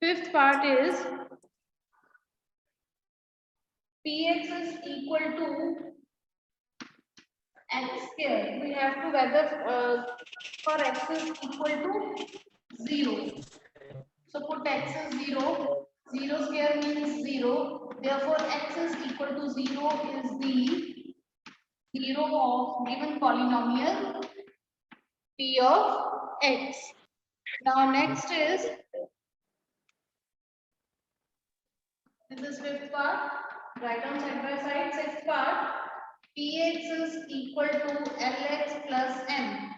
Fifth part is px is equal to x square. We have to whether for x is equal to 0. So put x is 0. 0 square means 0. Therefore, x is equal to 0 is the 0 of given polynomial p of x. Now next is, this is fifth part. Write down side by side. Sixth part, px is equal to lx plus m.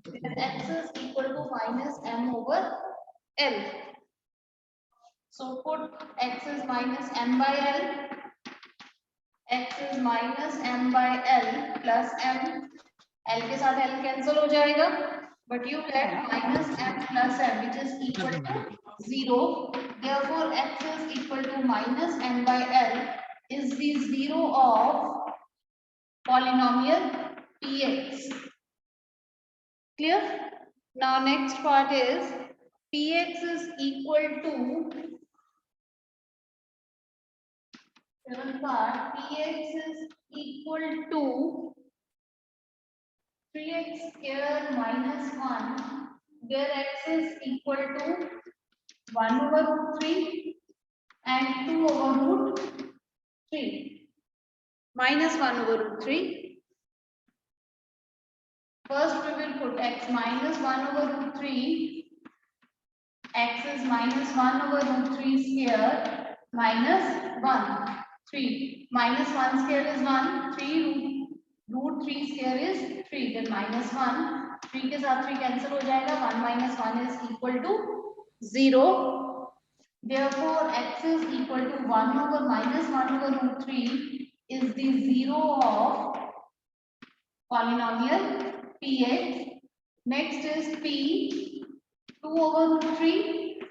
Where x is equal to minus m over l. So put x is minus m by l. x is minus m by l plus m. l के साथ l cancel हो जाएगा. But you get minus m plus m, which is equal to 0. Therefore, x is equal to minus m by l is the 0 of polynomial px. Clear? Now next part is px is equal to, seventh part, px is equal to 3x square minus 1, where x is equal to 1 over root 3 and 2 over root 3. Minus 1 over root 3. First we will put x minus 1 over root 3. X is minus 1 over root 3 square minus 1. 3. Minus 1 square is 1. 3 root 3 square is 3. Then minus 1. 3 के साथ 3 cancel हो जाएगा. 1 minus 1 is equal to 0. Therefore, x is equal to 1 over minus 1 over root 3 is the 0 of polynomial px. Next is p, 2 over root 3,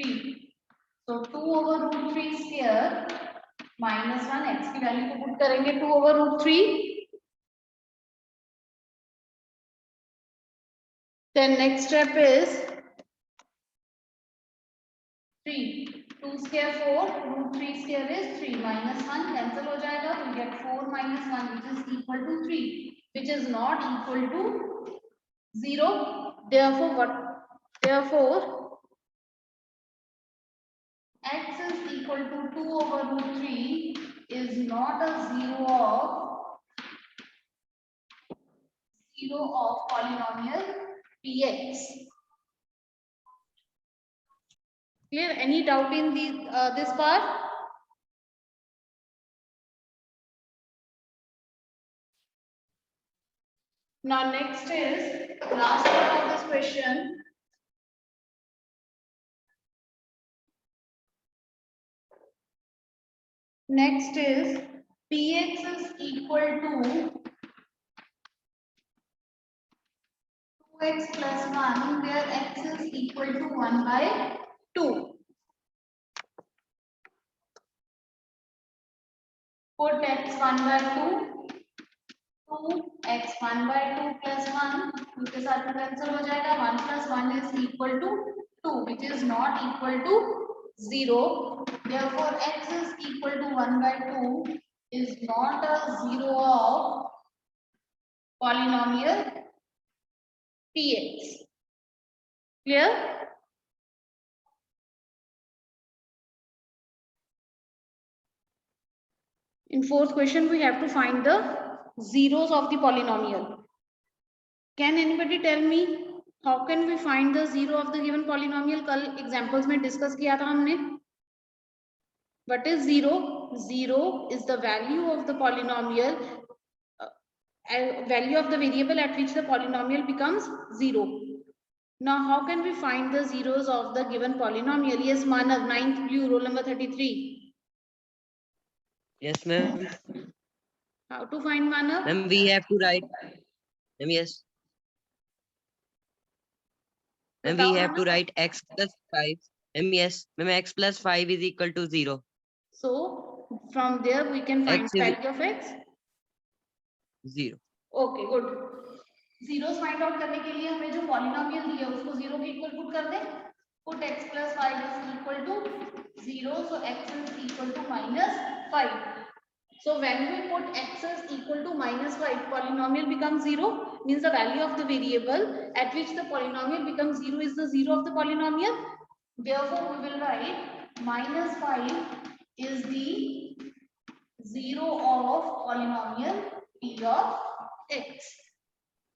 3. So 2 over root 3 square minus 1, x की value को put करेंगे 2 over root 3. Then next step is 3. 2 square 4, root 3 square is 3, minus 1 cancel हो जाएगा. We get 4 minus 1, which is equal to 3, which is not equal to 0. Therefore, what? Therefore, x is equal to 2 over root 3 is not a 0 of polynomial px. Clear? Any doubt in this part? Now next is last part of this question. Next is px is equal to 2x plus 1, where x is equal to 1 by 2. Put x 1 by 2, 2x 1 by 2 plus 1, 2 के साथ में cancel हो जाएगा. 1 plus 1 is equal to 2, which is not equal to 0. Therefore, x is equal to 1 by 2 is not a 0 of polynomial px. Clear? In fourth question, we have to find the zeros of the polynomial. Can anybody tell me how can we find the zero of the given polynomial? कल examples में discuss किया था हमने. What is zero? Zero is the value of the polynomial, value of the variable at which the polynomial becomes 0. Now, how can we find the zeros of the given polynomial? Yes, Manav, 9th Blue, roll number 33. Yes, ma'am. How to find, Manav? Ma'am, we have to write. Ma'am, yes. Ma'am, we have to write x plus 5. Ma'am, yes. Ma'am, x plus 5 is equal to 0. So, from there we can find X is value of x? 0. Okay, good. Zeros find out करने के लिए हमें जो polynomial दिया है उसको zero के equal put कर दें. Put x plus 5 is equal to 0, so x is equal to minus 5. So when we put x is equal to minus 5, polynomial becomes 0, means the value of the variable at which the polynomial becomes 0 is the 0 of the polynomial. Therefore, we will write minus 5 is the 0 of polynomial p of x.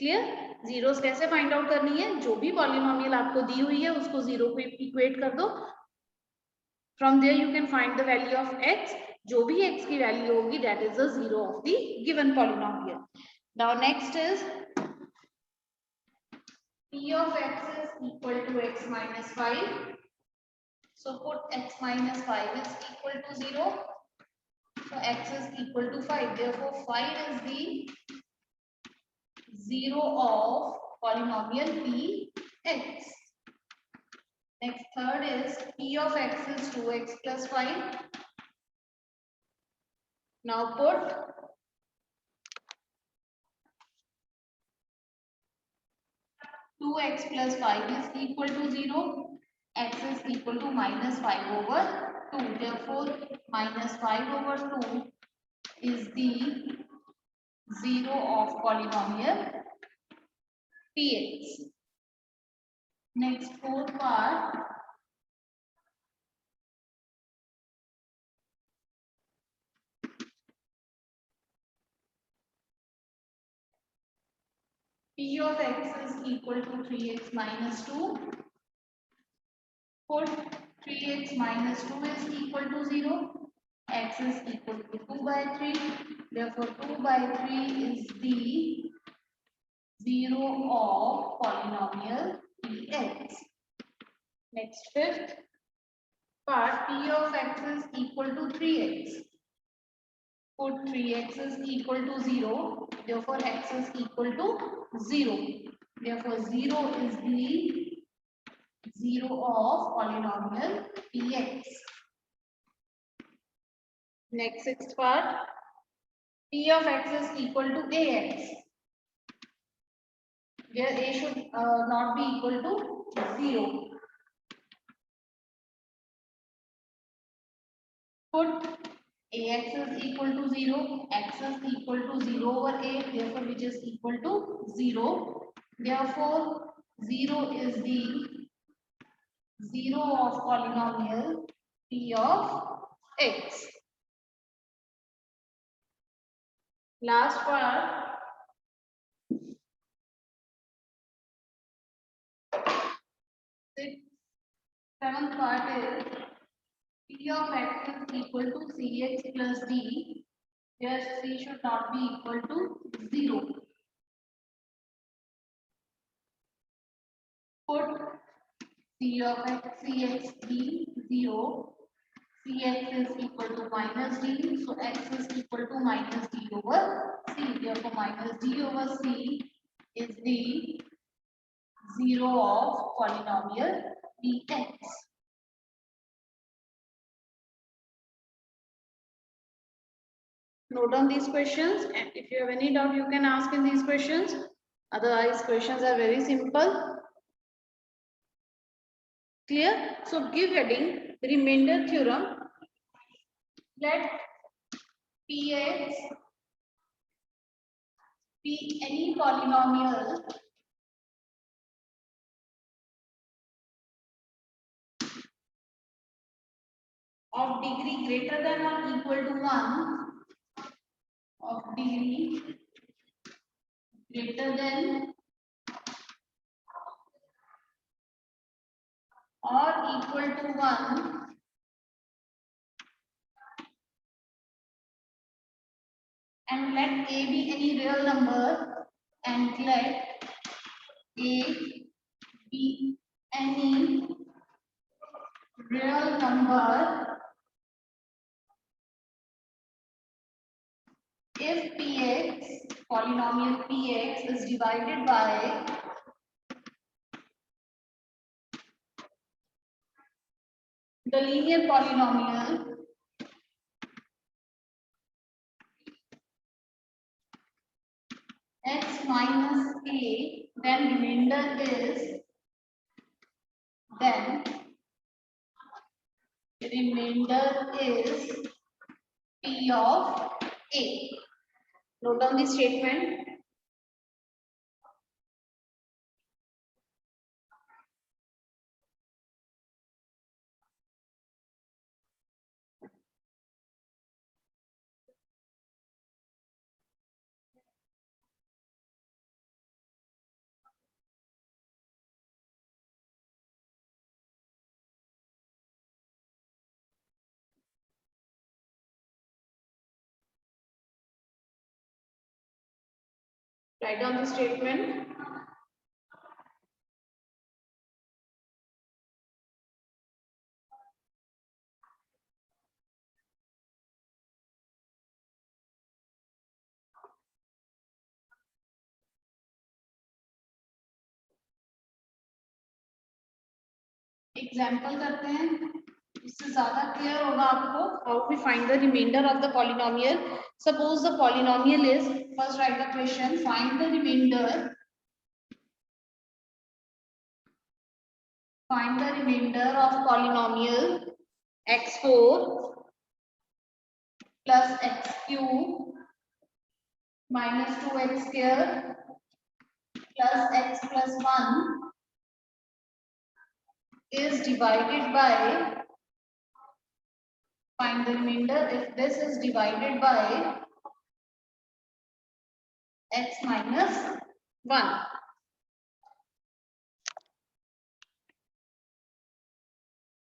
Clear. Zeros कैसे find out करनी है, जो भी polynomial आपको दी हुई है उसको zero को इक्वेट कर दो. From there you can find the value of x. जो भी x की वैल्यू होगी that is the zero of the given polynomial. Now next is p of x is equal to x minus 5. So put x minus 5 is equal to 0. So x is equal to 5. Therefore 5 is the 0 of polynomial px. Next third is p of x is 2x plus 5. Now put two x plus 5 is equal to 0. X is equal to minus 5 over 2. Therefore minus 5 over 2 is the 0 of polynomial px. Next fourth part, p of x is equal to 3x minus 2. Put 3x minus 2 is equal to 0. X is equal to 2 by 3. Therefore 2 by 3 is the 0 of polynomial px. Next fifth part, p of x is equal to 3x. Put 3x is equal to 0. Therefore x is equal to 0. Therefore 0 is the 0 of polynomial px. Next sixth part, p of x is equal to ax, where a should not be equal to 0. Put ax is equal to 0, x is equal to 0 over a, therefore which is equal to 0. Therefore 0 is the 0 of polynomial p of x. Last part, seventh part is p of x is equal to cx plus d, where c should not be equal to 0. Put c of x cx d 0. Cx is equal to minus d, so x is equal to minus d over c. Therefore minus d over c is the 0 of polynomial px. Note down these questions, and if you have any doubt you can ask in these questions. Otherwise questions are very simple. Clear? So give heading remainder theorem. Let px be any polynomial of degree greater than or equal to 1, of degree greater than or equal to 1 and let a be any real number and let a be any real number if px, polynomial px is divided by the linear polynomial x minus a, then remainder is P of A. Note down the statement. Write down the statement. Example करते हैं, इससे ज्यादा clear होगा आपको how we find the remainder of the polynomial. Suppose the polynomial is, first write the question, find the remainder of polynomial x4 plus x cube minus 2x square plus x plus 1 is divided by, find the remainder if this is divided by x minus 1.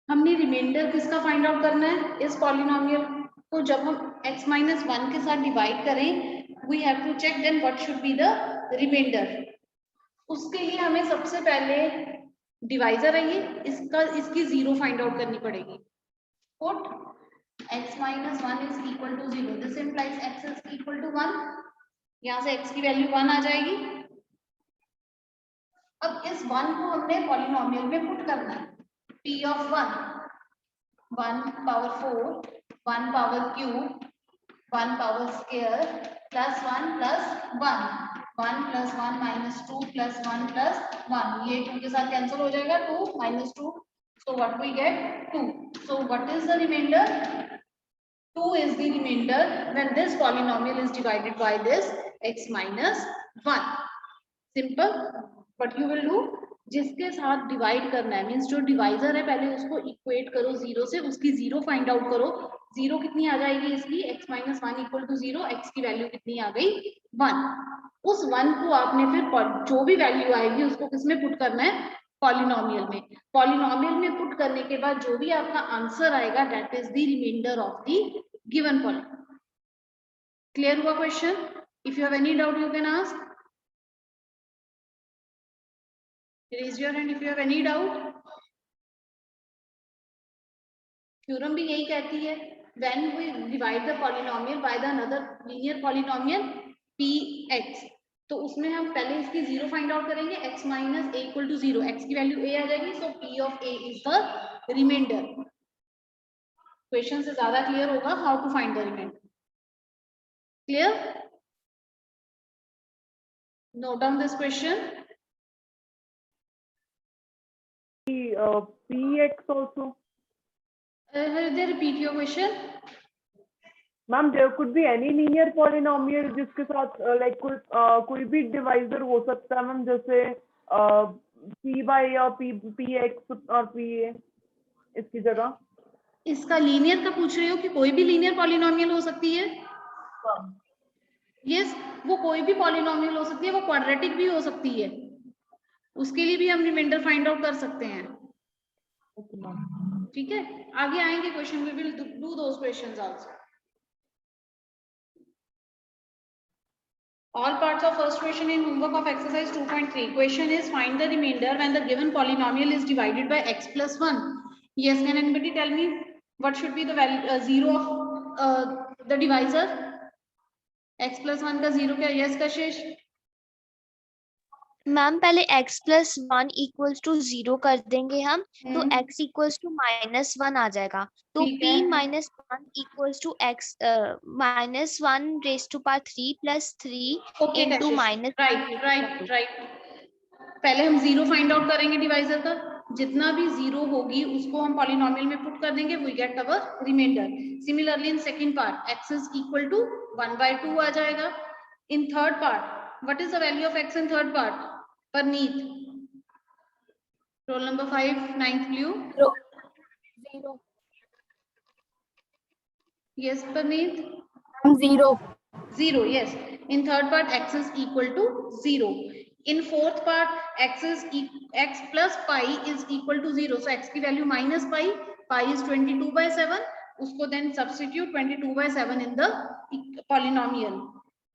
हमने reminder किसका find out करना है? इस polynomial को जब हम x minus 1 के साथ डिवाइड करें, we have to check then what should be the remainder. उसके लिए हमें सबसे पहले डिवाइजर है ये, इसकी जीरो फाइंड आउट करनी पड़ेगी. Put x minus 1 is equal to 0. This implies x is equal to 1. यहाँ से x की वैल्यू 1 आ जाएगी. अब इस 1 को हमने पॉलिनोमियल में पुट करना है. p of 1 power 4, 1 power cube, 1 power square plus 1 plus 1, 1 plus 1 minus 2 plus 1 plus 1. ये 2 के साथ कैंसिल हो जाएगा, 2 minus 2, so what we get? 2. So what is the remainder? 2 is the remainder when this polynomial is divided by this x minus 1. Simple. What you will do, जिसके साथ divide करना है, means जो डिवाइजर है पहले उसको इक्वेट करो zero से, उसकी जीरो फाइंड आउट करो. जीरो कितनी आ जाएगी इसकी? x minus 1 equal to 0. x की वैल्यू कितनी आ गई? 1. उस 1 को आपने फिर जो भी वैल्यू आएगी उसको किसमें पुट करना है? पॉलिनोमियल में. पॉलिनोमियल में पुट करने के बाद जो भी आपका आंसर आएगा that is the remainder of the given polynomial. Clear हुआ question? If you have any doubt you can ask. Raise your hand if you have any doubt. Theorem भी यही कहती है, when we divide the polynomial by the another linear polynomial px, तो उसमें हम पहले इसकी जीरो फाइंड आउट करेंगे. x minus a equal to 0. x की वैल्यू a आ जाएगी, so p of a is the remainder. Question से ज्यादा क्लियर होगा how to find the remainder. Clear? Note down this question. px also. They repeat your question. Ma'am, there could be any linear polynomial जिसके साथ like कोई भी divisor हो सकता है मैम, जैसे p by या px और pa इसकी जगह. इसका लीनियर का पूछ रहे हो कि कोई भी लीनियर पॉलिनोमियल हो सकती है? यस, वो कोई भी पॉलिनोमियल हो सकती है, वो क्वाड्रेटिक भी हो सकती है. उसके लिए भी हम रिमाइंडर फाइंड आउट कर सकते हैं. ठीक है, आगे आएंगे question, we will do those questions also. All parts of first question in homework of exercise 2.3. Question is find the remainder when the given polynomial is divided by x plus 1. Yes, can anybody tell me what should be the value zero of the divisor? x plus 1 का zero क्या? Yes, Kashish. Ma'am पहले x plus 1 equals to 0 कर देंगे हम, तो हम्म, x equals to -1 आ जाएगा। तो ठीक p है। Minus 1 equals to x -1 raise to power 3 plus 3 okay into Kashish, -1 right raise to right right. पहले हम जीरो फाइंड आउट करेंगे डिवाइजर का, जितना भी जीरो होगी उसको हम पॉलिनोमियल में पुट कर देंगे, we get our remainder. Similarly in second part x is equal to 1/2 आ जाएगा। In third part what is the value of x in third part? Parneet, roll number 5 9th blue. 0 yes Parneet. 0 0, yes. In third part, x is equal to 0. In fourth part, x plus pi is equal to 0. So x की value minus pi, pi is 22/7. उसको then substitute 22/7 in the polynomial.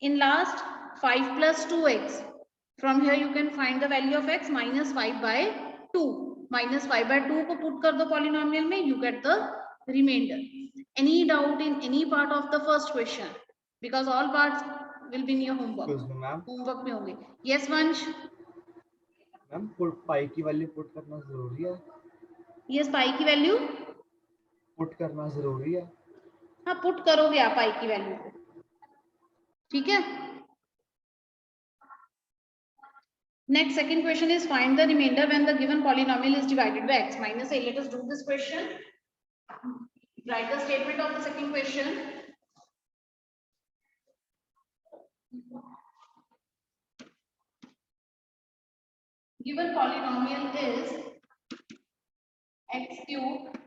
In last, 5 plus 2x. From here you can find the value of x minus 5/2. Minus 5/2 को put कर दो polynomial में, you get the remainder. Any doubt in any part of the first question? Because all parts will be in your homework. Excuse me, ma'am. Homework में होंगे। Yes वंश। Ma'am पाई की value put करना जरूरी है? Yes पाई की value put करना जरूरी है? हाँ पुट करोगे आप पाई की वैल्यू को, ठीक है। Next second question is find the remainder when the given polynomial is divided by x minus a. Let us do this question. Write the statement of the second question. Given polynomial is x cube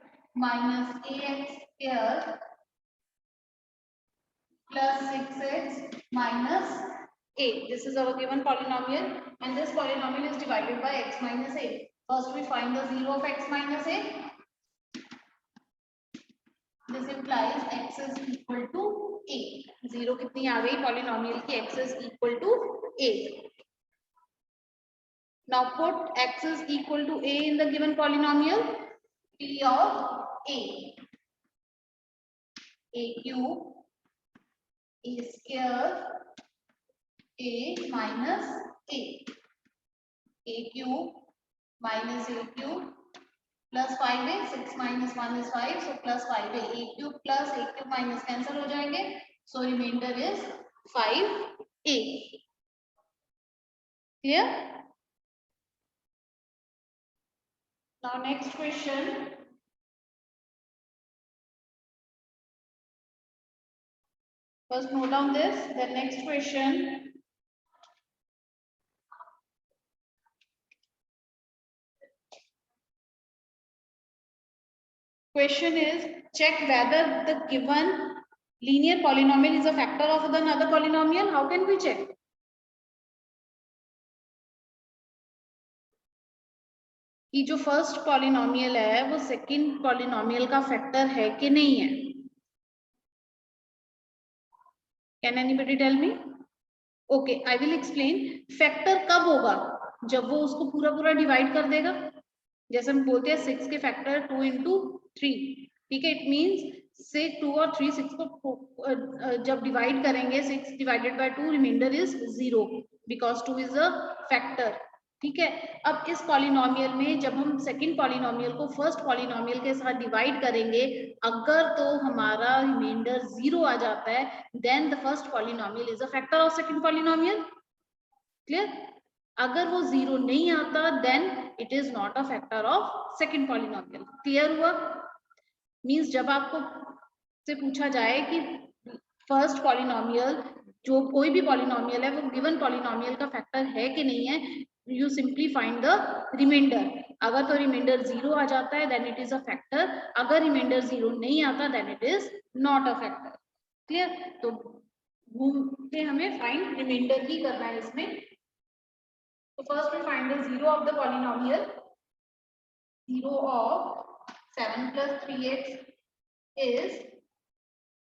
minus ax square plus 6x minus a. This is our given polynomial and this polynomial is divided by x minus a. First we find the 0 of x minus a. This implies x is equal to a. 0 कितनी आ गई polynomial की? x is equal to a. Now put x is equal to a in the given polynomial. P of a cube a square a minus a cube minus a cube plus 5a, 6 minus 1 is 5, so plus 5a, a cube plus a cube minus cancel हो जाएंगे, so remainder is 5a. Clear? Now next question. First note down this, then next question. Question is check whether the given linear polynomial is a factor of another polynomial. How can we check? कि जो first polynomial है वो second polynomial का factor है कि नहीं है। Can anybody tell me? Okay I will explain. Factor कब होगा? जब वो उसको पूरा पूरा डिवाइड कर देगा। जैसे हम बोलते हैं 6 के फैक्टर 2 into 3, ठीक है। इट मींस 6 2 और 3 6 को जब डिवाइड करेंगे 6 divided by 2 remainder is 0 because 2 is a factor, ठीक है। अब इस पॉलिनोमियल में जब हम सेकंड पॉलिनोमियल को फर्स्ट पॉलिनोमियल के साथ डिवाइड करेंगे, अगर तो हमारा रिमाइंडर 0 आ जाता है then the first polynomial is a factor of second polynomial. Clear? अगर वो 0 नहीं आता then it is not a factor of second polynomial. Clear हुआ? मींस जब आपको से पूछा जाए कि फर्स्ट पॉलिनोमियल जो कोई भी पॉलिनोमियल है वो गिवन पॉलिनोमियल का फैक्टर है कि नहीं है, you simply find the remainder. अगर तो रिमाइंडर 0 आ जाता है then it is a factor, अगर रिमाइंडर 0 नहीं आता then it is not a factor. Clear? तो घूम के हमें फाइंड रिमाइंडर ही करना है इसमें। So first we find the 0 of the polynomial. 0 of 7 plus 3x is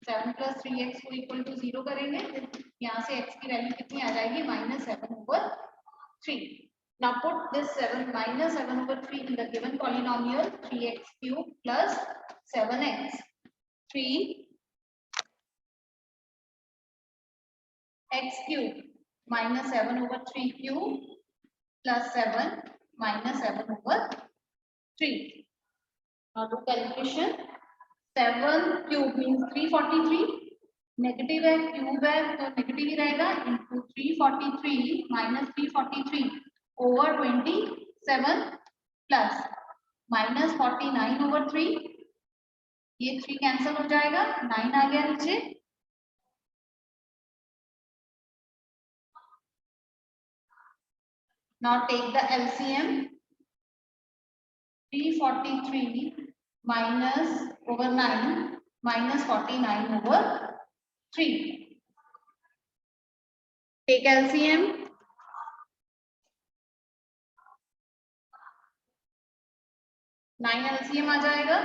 7 plus 3x को equal to 0 करेंगे, यहाँ से x की वैल्यू कितनी आ जाएगी? -7/3. Now put this 7 -7/3 in the given polynomial 3x cube plus 7x. 3x cube -7/3 cube plus 7 minus 7 over 3. Now do calculation. 7 cube means 343. Negative है cube है तो नेगेटिव ही रहेगा into 343 minus 343 over 27 plus minus 49 over 3. ये 3 cancel हो जाएगा, 9 आ गया नीचे. Now take the LCM. 343 minus over 9 minus 49 over 3. Take LCM. Nine LCM आ जाएगा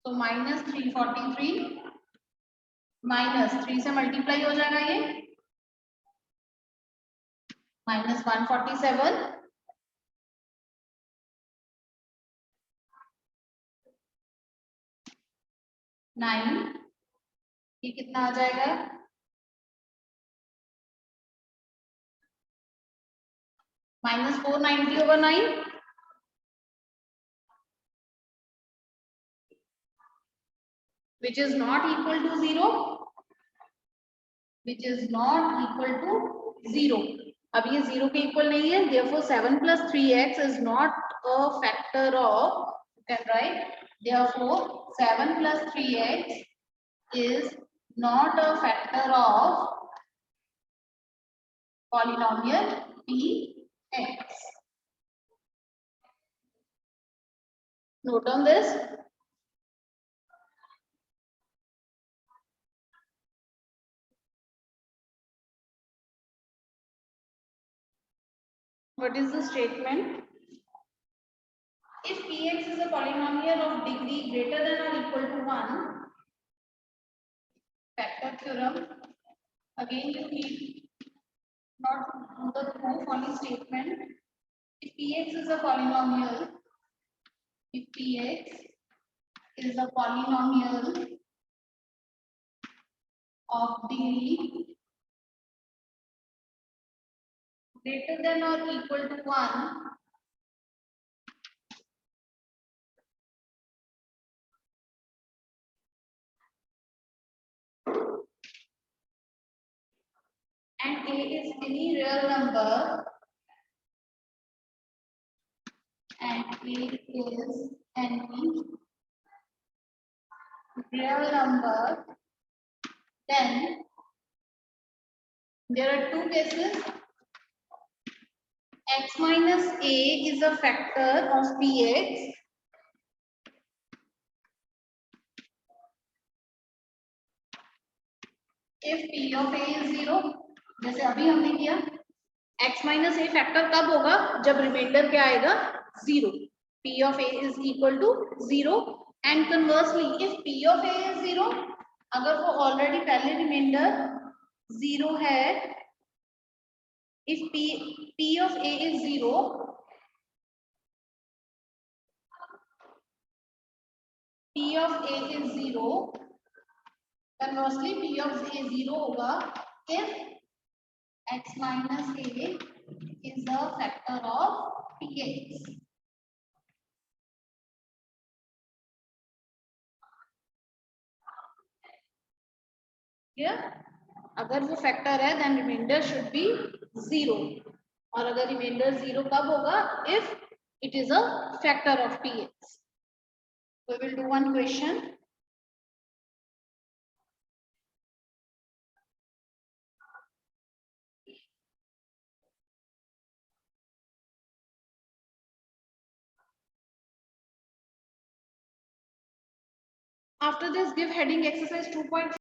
तो माइनस 343 माइनस 3 से मल्टीप्लाई हो जाएगा ये माइनस 147 9 ये कितना आ जाएगा minus 490 over 9 which is not equal to 0 which is not equal to 0. अब ये 0 के इक्वल नहीं है, therefore 7 plus 3x is not a factor of, you can write, therefore 7 plus 3x is not a factor of polynomial px. Note on this. What is the statement? If px is a polynomial of degree greater than or equal to 1, factor theorem, again you need not do the proof, only statement. If px is a polynomial, if px is a polynomial of degree greater than or equal to 1, and a is any real number, and a is any real number, then there are two cases. X minus a is a factor of px if p of a is 0. जैसे अभी हमने किया x minus a factor कब होगा जब reminder क्या आएगा 0. p of a is equal to 0 and conversely if p of a is 0 अगर वो ऑलरेडी पहले रिमाइंडर 0 है, if p of a is 0, p of a is 0, conversely p of a 0 होगा if x minus a is a factor of px. Here, अगर वो factor है then remainder should be 0. और अगर remainder 0 कब होगा if it is a factor of px. We will do one question. After this, give heading exercise 2.5